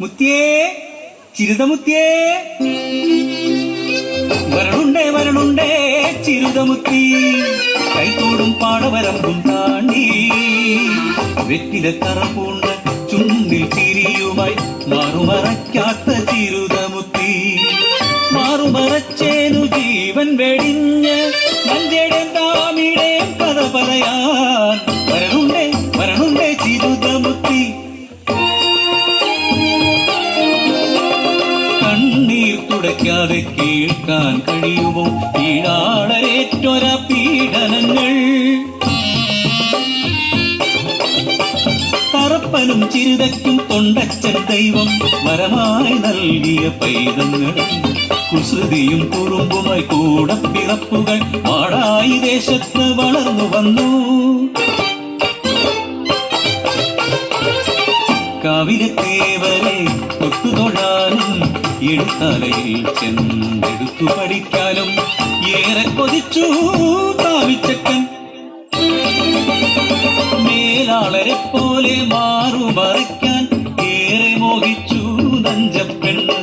മുത്തിയേ, ചിരുതമുത്തിയേ, വരണുണ്ടേ വരണുണ്ടേ ചിരുതമുത്തി, കൈത്തോടും പാടവരമ്പും താണ്ടി വെറ്റില കറപ്പൂണ്ട ചുണ്ടിൽ ചിരിയുമായി മാറുമറയ്ക്കാത്ത ചിരുതമുത്തി. മാറുമറച്ചേനു ജീവൻ വെടിഞ്ഞ് നഞ്ചേടെ താമിടെ കഥ പറയാൻ വരണുണ്ടേ വരണുണ്ടേ ചിരുതമുത്തി. കണ്ണീർ തുടയ്ക്കാതെ കേൾക്കാൻ കഴിയുമോ ഈടാളരേറ്റൊര പീഡനങ്ങൾ? കറപ്പനും ചിരുതയ്ക്കും തൊണ്ടച്ചൻ ദൈവം വരമായി നൽകിയ പൈതങ്ങളും കുസൃതിയും കുറുമ്പുമായി കൂടപ്പിറപ്പുകൾ പാടായി ദേശത്ത് വളർന്നു വന്നു. കാവിലത്തേവരെ തൊട്ടുതൊഴാനും എഴുത്തലയിൽ ചെന്നെടുത്തു പഠിക്കാനും ഏറെ കൊതിച്ചു കാവിച്ചക്കൻ. മേലാളരെ പോലെ മാറുമറയ്ക്കാൻ ഏറെ മോഹിച്ചു നഞ്ചപ്പെണ്ണ്.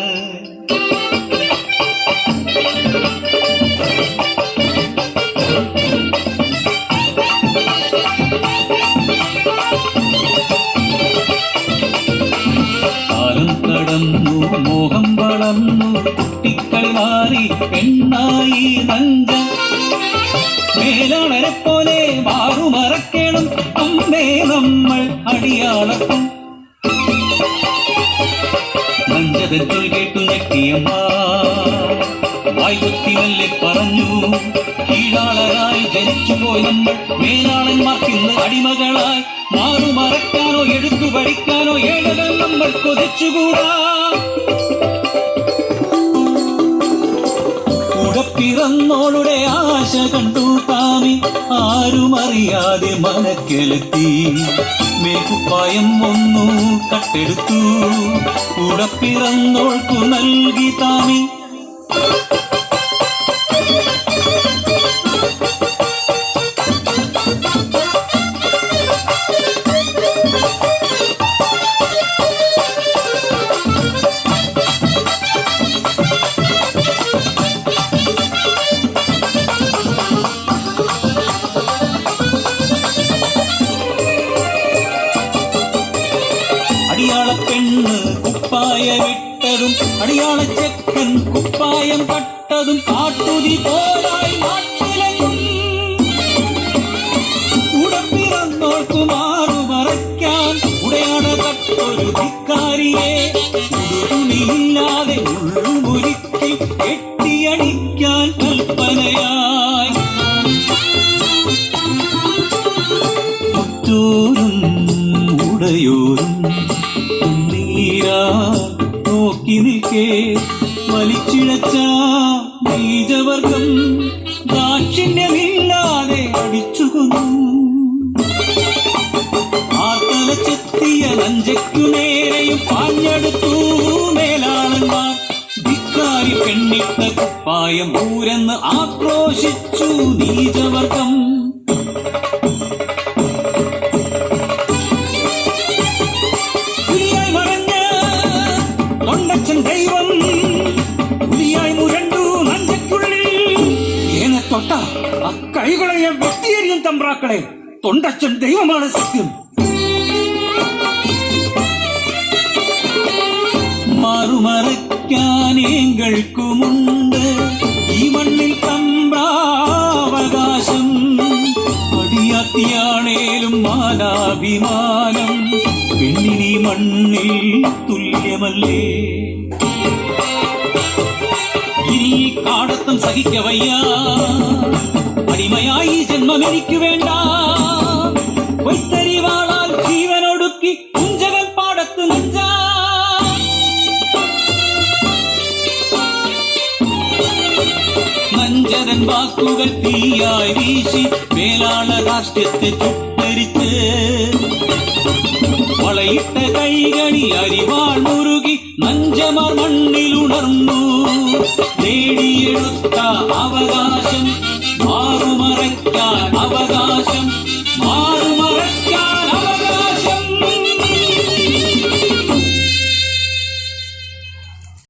കാലം കടന്നു മോഹം വളർന്നു കുട്ടിക്കളി മാറി പെണ്ണായി നഞ്ച. മേലാളരെ പോലെ മാറുമറക്കണം അമ്മേ നമ്മൾ അടിയാളക്കും. നഞ്ചതൻ ചൊൽ കേട്ടു ഞെട്ടിയമ്മ വായ്പത്തി വല്ലെ പറഞ്ഞു, കീഴാളരായി ജനിച്ചുപോയി നമ്മൾ മേലാളന്മാർക്കിന്ന് അടിമകളായി. മാറുമറക്കാനോ എടുത്തു പഠിക്കാനോ ഏഴകൾ നമ്മൾ കൊതിച്ചുകൂടാ. പിറന്നോളുടെ ആശ കണ്ടു താമി ആരുമറിയാതെ മനക്കെലുത്തി. മേക്കുപ്പായം ഒന്നു കട്ടെടുത്തു ഉടപ്പിറന്നോൾക്കു നൽകി താമി. അടിയാള പെണ്ണ് കുപ്പായമിട്ടതും അടിയാള ചെക്കൻ കുപ്പായം പട്ടതും കാട്ടുതി പോലായി നാട്ടിലെങ്ങും. ഉടപ്പിറന്നോർക്കു മാറുമറയ്ക്കാൻ ഉടയാട തട്ടൊരു ധിക്കാരിയെ ഉടുതുണിയില്ലാതെ ഉള്ളുമുരുക്കി കെട്ടിയടിക്കാൻ കൽപ്പനയായി. മുറ്റോരും ഉടയോരും നോക്കി നിൽക്കേ വലിച്ചിഴച്ച ബീജവർഗം ദാക്ഷിണ്യമില്ലാതെ അടിച്ചുകൊന്നു. ആർത്തലച്ചെത്തിയ നഞ്ചയ്ക്കു നേരെയും പാഞ്ഞെടുത്തു മേലാളന്മാർ. ധിക്കാരി പെണ്ണിട്ട കുപ്പായം ഊരെന്ന് ആക്രോശിച്ചു നീചവർഗം. ദൈവം ഉരിയായി മുരണ്ടു നഞ്ചയ്ക്കുള്ളിൽ. ഏനെ തൊട്ട ആ കൈകളെ വെട്ടിയെറിയും തമ്പ്രാക്കളെ, തൊണ്ടച്ചൻ ദൈവമാണ് സത്യം. മാറുമറയ്ക്കാനേങ്ങൾക്കുമുണ്ട് ഈ മണ്ണിൽ തമ്പ്രാവകാശം. അടിയാത്തിയാണേലും മാനാഭിമാനം പെണ്ണിനി മണ്ണിൽ തുല്യമല്ലേ. ഇനി കാടത്തം സഹിക്കവയ്യ, അടിമയായി ജന്മമെനിക്കു വേണ്ട. പൊയ്ത്തരിവാളാൽ ജീവനൊടുക്കി കുഞ്ചകൻ പാടത്ത് നഞ്ച. നഞ്ചരൻ വാക്കുകൾ തീയായി വീശി മേലാള രാഷ്ട്രത്തെ ചുട്ടരിച്ച്. വളയിട്ട കൈകണി അരിവാൾ മുറുകി നഞ്ചമാർ മണ്ണിലുണർന്നു. നേടിയെടുത്ത അവകാശം മാറുമറയ്ക്കാൻ അവകാശം.